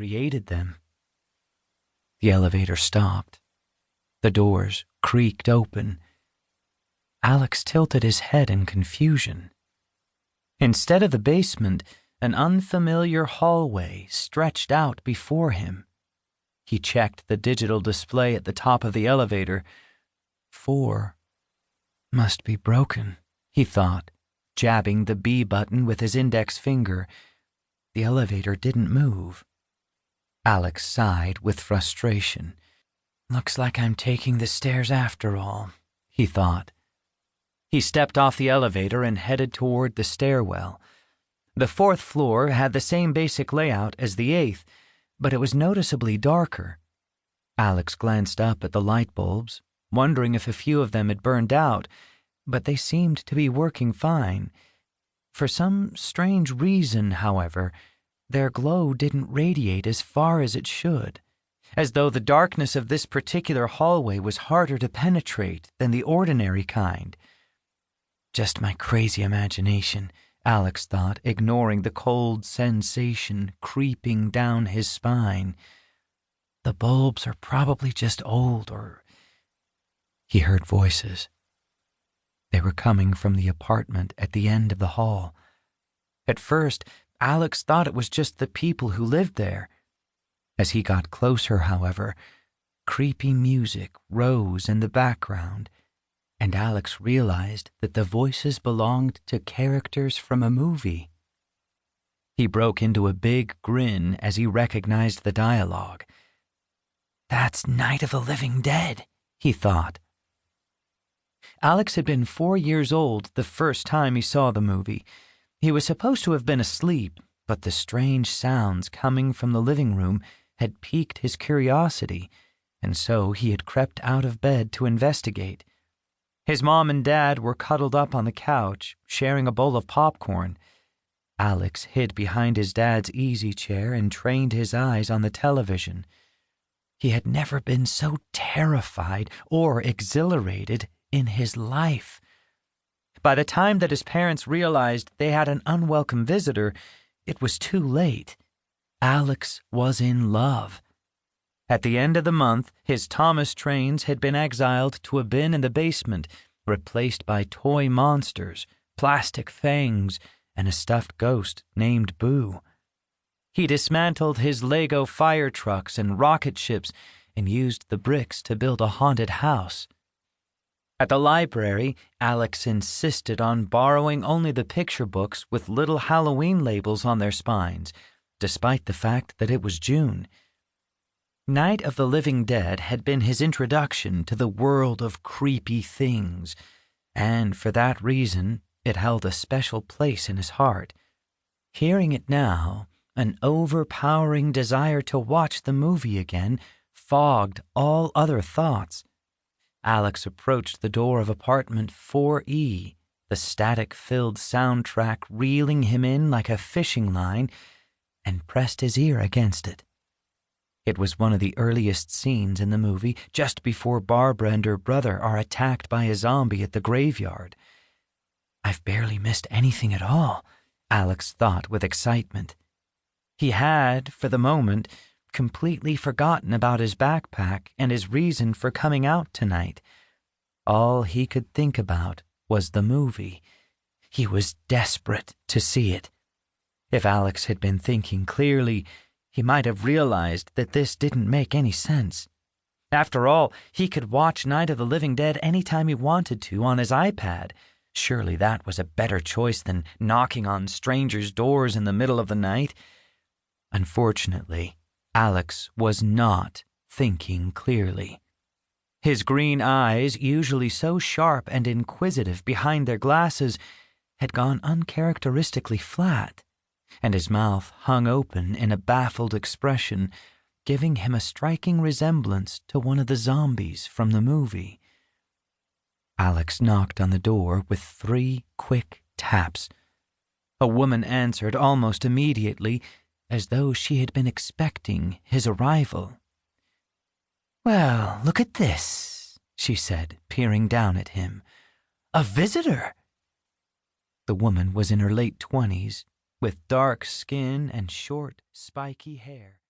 created them. The elevator stopped. The doors creaked open. Alex tilted his head in confusion. Instead of the basement, an unfamiliar hallway stretched out before him. He checked the digital display at the top of the elevator. 4 must be broken, he thought, jabbing the B button with his index finger. The elevator didn't move. Alex sighed with frustration. Looks like I'm taking the stairs after all, he thought. He stepped off the elevator and headed toward the stairwell. The 4th floor had the same basic layout as the 8th, but it was noticeably darker. Alex glanced up at the light bulbs, wondering if a few of them had burned out, but they seemed to be working fine. For some strange reason, however, their glow didn't radiate as far as it should, as though the darkness of this particular hallway was harder to penetrate than the ordinary kind. Just my crazy imagination, Alex thought, ignoring the cold sensation creeping down his spine. The bulbs are probably just old, or... He heard voices. They were coming from the apartment at the end of the hall. At first, Alex thought it was just the people who lived there. As he got closer, however, creepy music rose in the background, and Alex realized that the voices belonged to characters from a movie. He broke into a big grin as he recognized the dialogue. That's Night of the Living Dead, he thought. Alex had been 4 years old the first time he saw the movie. He was supposed to have been asleep, but the strange sounds coming from the living room had piqued his curiosity, and so he had crept out of bed to investigate. His mom and dad were cuddled up on the couch, sharing a bowl of popcorn. Alex hid behind his dad's easy chair and trained his eyes on the television. He had never been so terrified or exhilarated in his life. By the time that his parents realized they had an unwelcome visitor, it was too late. Alex was in love. At the end of the month, his Thomas trains had been exiled to a bin in the basement, replaced by toy monsters, plastic fangs, and a stuffed ghost named Boo. He dismantled his Lego fire trucks and rocket ships and used the bricks to build a haunted house. At the library, Alex insisted on borrowing only the picture books with little Halloween labels on their spines, despite the fact that it was June. Night of the Living Dead had been his introduction to the world of creepy things, and for that reason, it held a special place in his heart. Hearing it now, an overpowering desire to watch the movie again fogged all other thoughts. Alex approached the door of apartment 4E, the static-filled soundtrack reeling him in like a fishing line, and pressed his ear against it. It was one of the earliest scenes in the movie, just before Barbara and her brother are attacked by a zombie at the graveyard. I've barely missed anything at all, Alex thought with excitement. He had, for the moment, completely forgotten about his backpack and his reason for coming out tonight. All he could think about was the movie. He was desperate to see it. If Alex had been thinking clearly, he might have realized that this didn't make any sense. After all, he could watch Night of the Living Dead anytime he wanted to on his iPad. Surely that was a better choice than knocking on strangers' doors in the middle of the night. Unfortunately, Alex was not thinking clearly. His green eyes, usually so sharp and inquisitive behind their glasses, had gone uncharacteristically flat, and his mouth hung open in a baffled expression, giving him a striking resemblance to one of the zombies from the movie. Alex knocked on the door with 3 quick taps. A woman answered almost immediately, as though she had been expecting his arrival. "Well, look at this," she said, peering down at him. "A visitor!" The woman was in her late 20s, with dark skin and short, spiky hair.